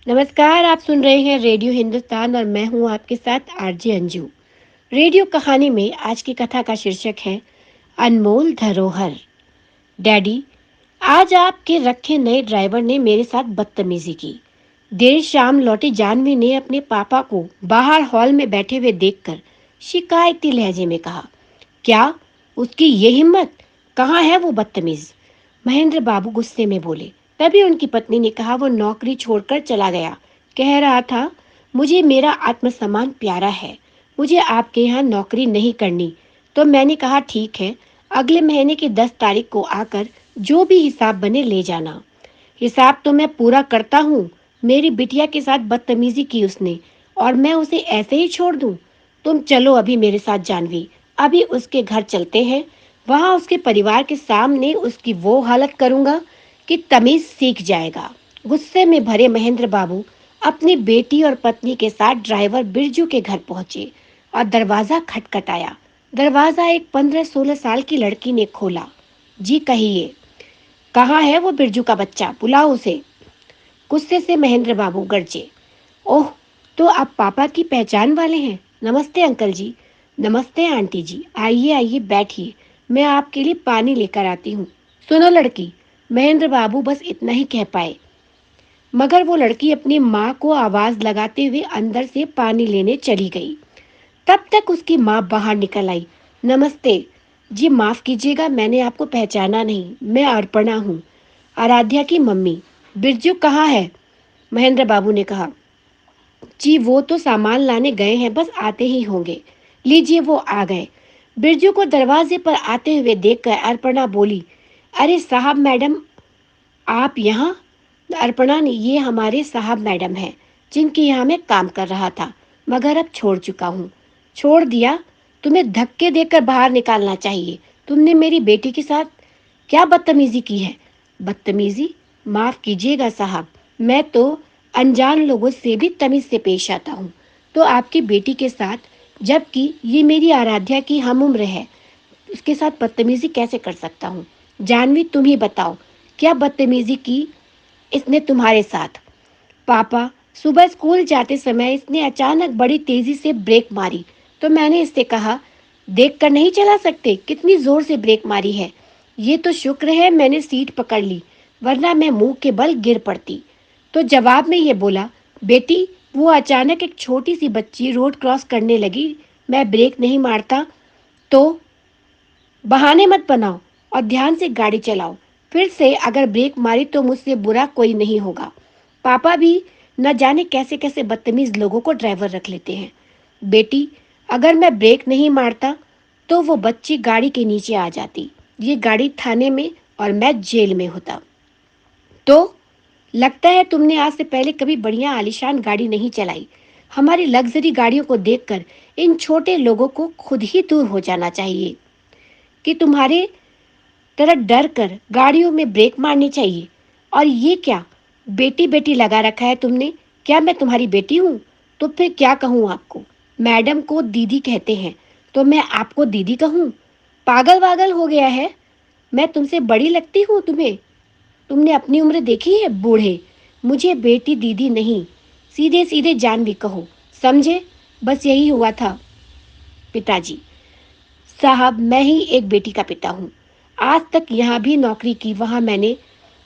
नमस्कार, आप सुन रहे हैं रेडियो हिंदुस्तान और मैं हूं आपके साथ आरजे अंजू। रेडियो कहानी में आज की कथा का शीर्षक है अनमोल धरोहर। डैडी, आज आपके रखे नए ड्राइवर ने मेरे साथ बदतमीजी की। देर शाम लौटी जानवी ने अपने पापा को बाहर हॉल में बैठे हुए देखकर शिकायती लहजे में कहा, क्या उसकी ये हिम्मत? कहाँ है वो बदतमीज? महेंद्र बाबू गुस्से में बोले। तभी उनकी पत्नी ने कहा, वो नौकरी छोड़कर चला गया। कह रहा था, मुझे मेरा आत्मसम्मान प्यारा है, मुझे आपके यहाँ नौकरी नहीं करनी। तो मैंने कहा, ठीक है, अगले महीने की 10 तारीख को आकर जो भी हिसाब बने ले जाना। हिसाब तो मैं पूरा करता हूँ। मेरी बिटिया के साथ बदतमीजी की उसने और मैं उसे ऐसे ही छोड़ दूँ? तुम चलो अभी मेरे साथ जानवी, अभी उसके घर चलते हैं। वहाँ उसके परिवार के सामने उसकी वो हालत करूँगा कि तमीज सीख जाएगा। गुस्से में भरे महेंद्र बाबू अपनी बेटी और पत्नी के साथ ड्राइवर बिरजू के घर पहुंचे और दरवाज़ा खटखटाया। दरवाज़ा एक 15-16 साल की लड़की ने खोला। जी कहिए, कहाँ है वो बिरजू का बच्चा? बुलाओ उसे। गुस्से से महेंद्र बाबू गरजे। ओह, तो आप पापा की पहचान वाले हैं। नमस्ते अंकल जी। नमस्ते आंटी जी। आइए आइए बैठिए, मैं आपके लिए पानी लेकर आती हूँ। सुनो लड़की, महेंद्र बाबू बस इतना ही कह पाए, मगर वो लड़की अपनी माँ को आवाज लगाते हुए अंदर से पानी लेने चली गई। तब तक उसकी माँ बाहर निकल आई। नमस्ते जी, माफ कीजिएगा, मैंने आपको पहचाना नहीं। मैं अर्पणा हूँ, आराध्या की मम्मी। बिरजू कहाँ है? महेंद्र बाबू ने कहा। जी वो तो सामान लाने गए हैं, बस आते ही होंगे। लीजिए वो आ गए। बिरजू को दरवाजे पर आते हुए देखकर अर्पणा बोली, अरे साहब मैडम, आप यहाँ? अर्पणा ने, ये हमारे साहब मैडम हैं जिनके यहाँ मैं काम कर रहा था, मगर अब छोड़ चुका हूँ। छोड़ दिया? तुम्हें धक्के देकर बाहर निकालना चाहिए। तुमने मेरी बेटी के साथ क्या बदतमीजी की है? बदतमीजी? माफ कीजिएगा साहब, मैं तो अनजान लोगों से भी तमीज से पेश आता हूँ। तो आपकी बेटी के साथ, जबकि ये मेरी आराध्या की हम उम्र है, उसके साथ बदतमीजी कैसे कर सकता हूँ? जानवी तुम ही बताओ, क्या बदतमीजी की इसने तुम्हारे साथ? पापा, सुबह स्कूल जाते समय इसने अचानक बड़ी तेजी से ब्रेक मारी, तो मैंने इससे कहा, देख कर नहीं चला सकते? कितनी जोर से ब्रेक मारी है। ये तो शुक्र है मैंने सीट पकड़ ली, वरना मैं मुंह के बल गिर पड़ती। तो जवाब में ये बोला, बेटी, वो अचानक एक छोटी सी बच्ची रोड क्रॉस करने लगी, मैं ब्रेक नहीं मारता तो? बहाने मत बनाओ और ध्यान से गाड़ी चलाओ। फिर से अगर ब्रेक मारी तो मुझसे बुरा कोई नहीं होगा। पापा भी न जाने कैसे कैसे बदतमीज लोगों को ड्राइवर रख लेते हैं। बेटी, अगर मैं ब्रेक नहीं मारता तो वो बच्ची गाड़ी के नीचे आ जाती, ये गाड़ी थाने में और मैं जेल में होता। तो लगता है तुमने आज से पहले कभी बढ़िया आलीशान गाड़ी नहीं चलाई। हमारी लग्जरी गाड़ियों को देखकर इन छोटे लोगों को खुद ही दूर हो जाना चाहिए कि तुम्हारे तरह डर कर गाड़ियों में ब्रेक मारनी चाहिए। और ये क्या बेटी बेटी लगा रखा है तुमने? क्या मैं तुम्हारी बेटी हूँ? तो फिर क्या कहूँ आपको? मैडम को दीदी कहते हैं, तो मैं आपको दीदी कहूँ? पागल वागल हो गया है? मैं तुमसे बड़ी लगती हूँ तुम्हें? तुमने अपनी उम्र देखी है बूढ़े? मुझे बेटी दीदी नहीं, सीधे सीधे जान भी कहो, समझे? बस यही हुआ था पिताजी साहब, मैं ही एक बेटी का पिता हूँ। आज तक यहाँ भी नौकरी की, वहाँ मैंने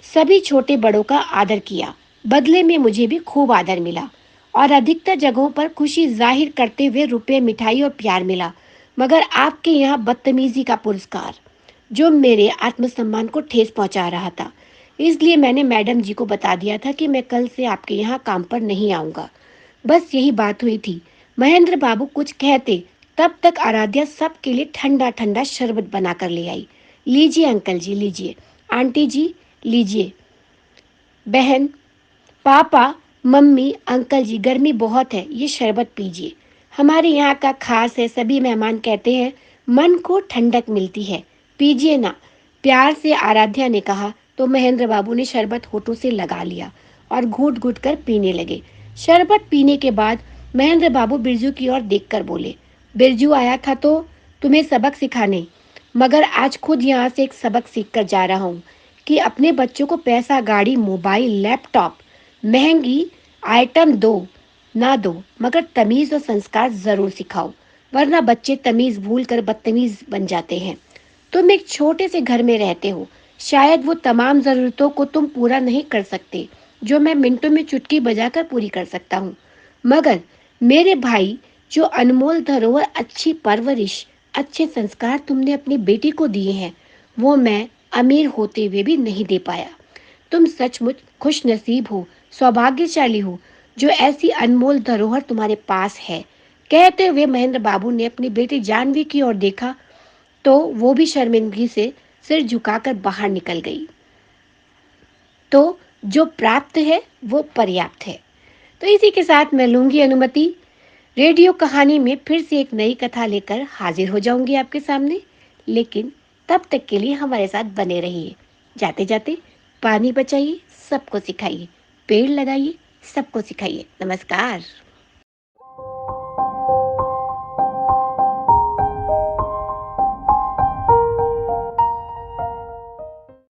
सभी छोटे बड़ों का आदर किया, बदले में मुझे भी खूब आदर मिला और अधिकतर जगहों पर खुशी जाहिर करते हुए रुपए, मिठाई और प्यार मिला। मगर आपके यहाँ बदतमीजी का पुरस्कार, जो मेरे आत्मसम्मान को ठेस पहुंचा रहा था। इसलिए मैंने मैडम जी को बता दिया था कि मैं कल से आपके यहाँ काम पर नहीं आऊँगा। बस यही बात हुई थी। महेंद्र बाबू कुछ कहते, तब तक आराध्या सबके लिए ठंडा ठंडा शरबत बना कर ले आई। लीजिए अंकल जी, लीजिए। आंटी जी, लीजिए। बहन, पापा, मम्मी, अंकल जी, गर्मी बहुत है, ये शरबत पीजिए। हमारे यहाँ का खास है, सभी मेहमान कहते हैं मन को ठंडक मिलती है। पीजिए ना, प्यार से आराध्या ने कहा। तो महेंद्र बाबू ने शरबत होठों से लगा लिया और घूट घूट कर पीने लगे। शरबत पीने के बाद महेंद्र बाबू बिरजू की ओर देखकर बोले, बिरजू आया था तो तुम्हें सबक सिखाने, मगर आज खुद यहाँ से एक सबक सीख कर जा रहा हूँ कि अपने बच्चों को पैसा, गाड़ी, मोबाइल, लैपटॉप, महंगी आइटम दो ना दो, मगर तमीज और संस्कार जरूर सिखाओ, वरना बच्चे तमीज भूल कर बदतमीज बन जाते हैं। तुम एक छोटे से घर में रहते हो, शायद वो तमाम जरूरतों को तुम पूरा नहीं कर सकते जो मैं मिनटों में चुटकी बजाकर पूरी कर सकता हूँ, मगर मेरे भाई, जो अनमोल धरोहर, अच्छी परवरिश, अच्छे संस्कार तुमने अपनी बेटी को दिए हैं, वो मैं अमीर होते हुए भी नहीं दे पाया। तुम सचमुच खुश नसीब हो, सौभाग्यशाली हो, जो ऐसी अनमोल धरोहर तुम्हारे पास है। कहते हुए महेंद्र बाबू ने अपनी बेटी जानवी की ओर देखा, तो वो भी शर्मिंदगी से सिर झुकाकर बाहर निकल गई। तो जो प्राप्त है वो पर्याप्त है। तो इसी के साथ मैं लूंगी अनुमति। रेडियो कहानी में फिर से एक नई कथा लेकर हाजिर हो जाऊंगी आपके सामने, लेकिन तब तक के लिए हमारे साथ बने रहिए। जाते जाते पानी बचाइए, सबको सिखाइए, पेड़ लगाइए, सबको सिखाइए। नमस्कार।